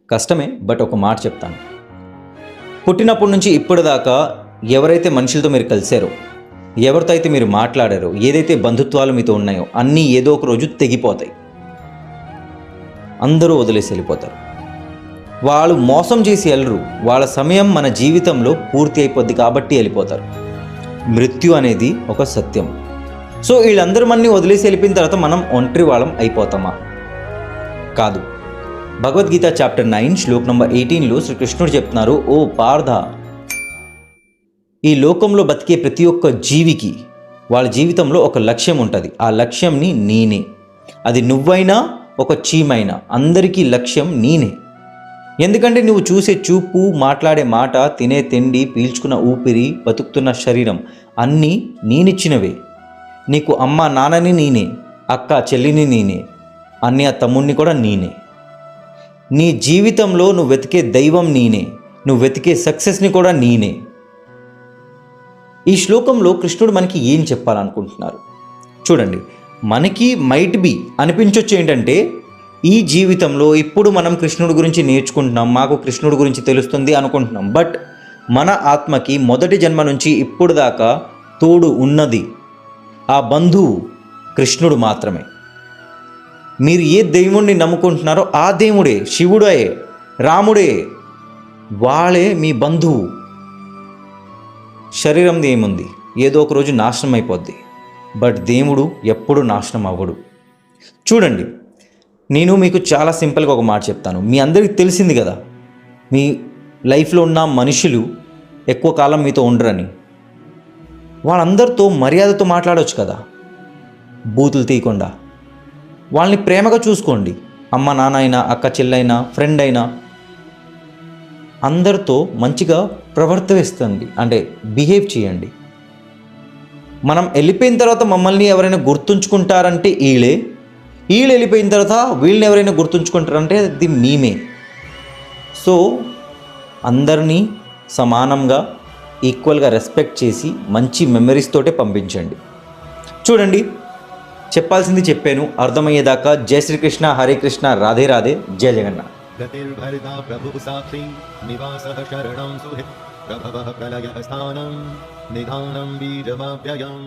కష్టమే, బట్ ఒక మాట చెప్తాను. పుట్టినప్పటి నుంచి ఇప్పటిదాకా ఎవరైతే మనుషులతో మీరు కలిశారో, ఎవరితో అయితే మీరు మాట్లాడారో, ఏదైతే బంధుత్వాలు మీతో ఉన్నాయో అన్నీ ఏదో ఒక రోజు తెగిపోతాయి. అందరూ వదిలేసి వెళ్ళిపోతారు. వాళ్ళు మోసం చేసి వెళ్ళరు. వాళ్ళ సమయం మన జీవితంలో పూర్తి అయిపోద్ది కాబట్టి వెళ్ళిపోతారు. మృత్యు అనేది ఒక సత్యం. సో వీళ్ళందరూ మనని వదిలేసి వెళ్ళిపోయిన తర్వాత మనం ఒంటరి వాళ్ళం అయిపోతామా? కాదు. భగవద్గీత చాప్టర్ 9 శ్లోక్ నంబర్ 18లో శ్రీకృష్ణుడు చెప్తున్నారు, ఓ పార్థ, ఈ లోకంలో బతికే ప్రతి ఒక్క జీవికి వాళ్ళ జీవితంలో ఒక లక్ష్యం ఉంటుంది. ఆ లక్ష్యంని నేనే. అది నువ్వైనా ఒక చీమైనా అందరికీ లక్ష్యం నేనే. ఎందుకంటే నువ్వు చూసే చూపు, మాట్లాడే మాట, తినే తిండి, పీల్చుకున్న ఊపిరి, బతుకుతున్న శరీరం అన్నీ నేనిచ్చినవే. నీకు అమ్మ నాన్నని నేనే, అక్క చెల్లిని నేనే, అన్నయ్య తమ్ముడిని కూడా నేనే. నీ జీవితంలో నువ్వు వెతికే దైవం నేనే, నువ్వు వెతికే సక్సెస్ని కూడా నేనే. ఈ శ్లోకంలో కృష్ణుడు మనకి ఏం చెప్పాలనుకుంటున్నారు చూడండి. మనకి మైట్ బి అనిపించవచ్చు ఏంటంటే, ఈ జీవితంలో ఇప్పుడు మనం కృష్ణుడి గురించి నేర్చుకుంటున్నాం, మాకు కృష్ణుడి గురించి తెలుస్తుంది అనుకుంటున్నాం. బట్ మన ఆత్మకి మొదటి జన్మ నుంచి ఇప్పుడు దాకా తోడు ఉన్నది ఆ బంధువు కృష్ణుడు మాత్రమే. మీరు ఏ దేవుణ్ణి నమ్ముకుంటున్నారో ఆ దేవుడే, శివుడే, రాముడే, వాళ్ళే మీ బంధువు. శరీరంది ఏముంది, ఏదో ఒక రోజు నాశనం అయిపోద్ది. బట్ దేవుడు ఎప్పుడు నాశనం అవ్వడు. చూడండి, నేను మీకు చాలా సింపుల్గా ఒక మాట చెప్తాను. మీ అందరికీ తెలిసింది కదా, మీ లైఫ్లో ఉన్న మనుషులు ఎక్కువ కాలం మీతో ఉండరని. వాళ్ళందరితో మర్యాదతో మాట్లాడవచ్చు కదా, బూతులు తీయకుండా. వాళ్ళని ప్రేమగా చూసుకోండి. అమ్మ నాన్న అయినా, అక్క చెల్లైనా, ఫ్రెండ్ అయినా అందరితో మంచిగా ప్రవర్తిస్తుంది, అంటే బిహేవ్ చేయండి. మనం వెళ్ళిపోయిన తర్వాత మమ్మల్ని ఎవరైనా గుర్తుంచుకుంటారంటే వీళ్ళు వెళ్ళిపోయిన తర్వాత వీళ్ళని ఎవరైనా గుర్తుంచుకుంటారంటే అది మేమే. సో అందరినీ సమానంగా ఈక్వల్గా రెస్పెక్ట్ చేసి మంచి మెమరీస్ తోటే పంపించండి. చూడండి, చెప్పాల్సింది చెప్పాను. అర్థమయ్యేదాకా జై శ్రీకృష్ణ, హరే కృష్ణ, రాధే రాధే, జయ జగన్నాథ్. గతిర్భరితా ప్రభు సాక్షి నివాసః శరణం సుహిత్ ప్రభవః ప్రళయః స్థానం నిధానం బీజమవ్యయం.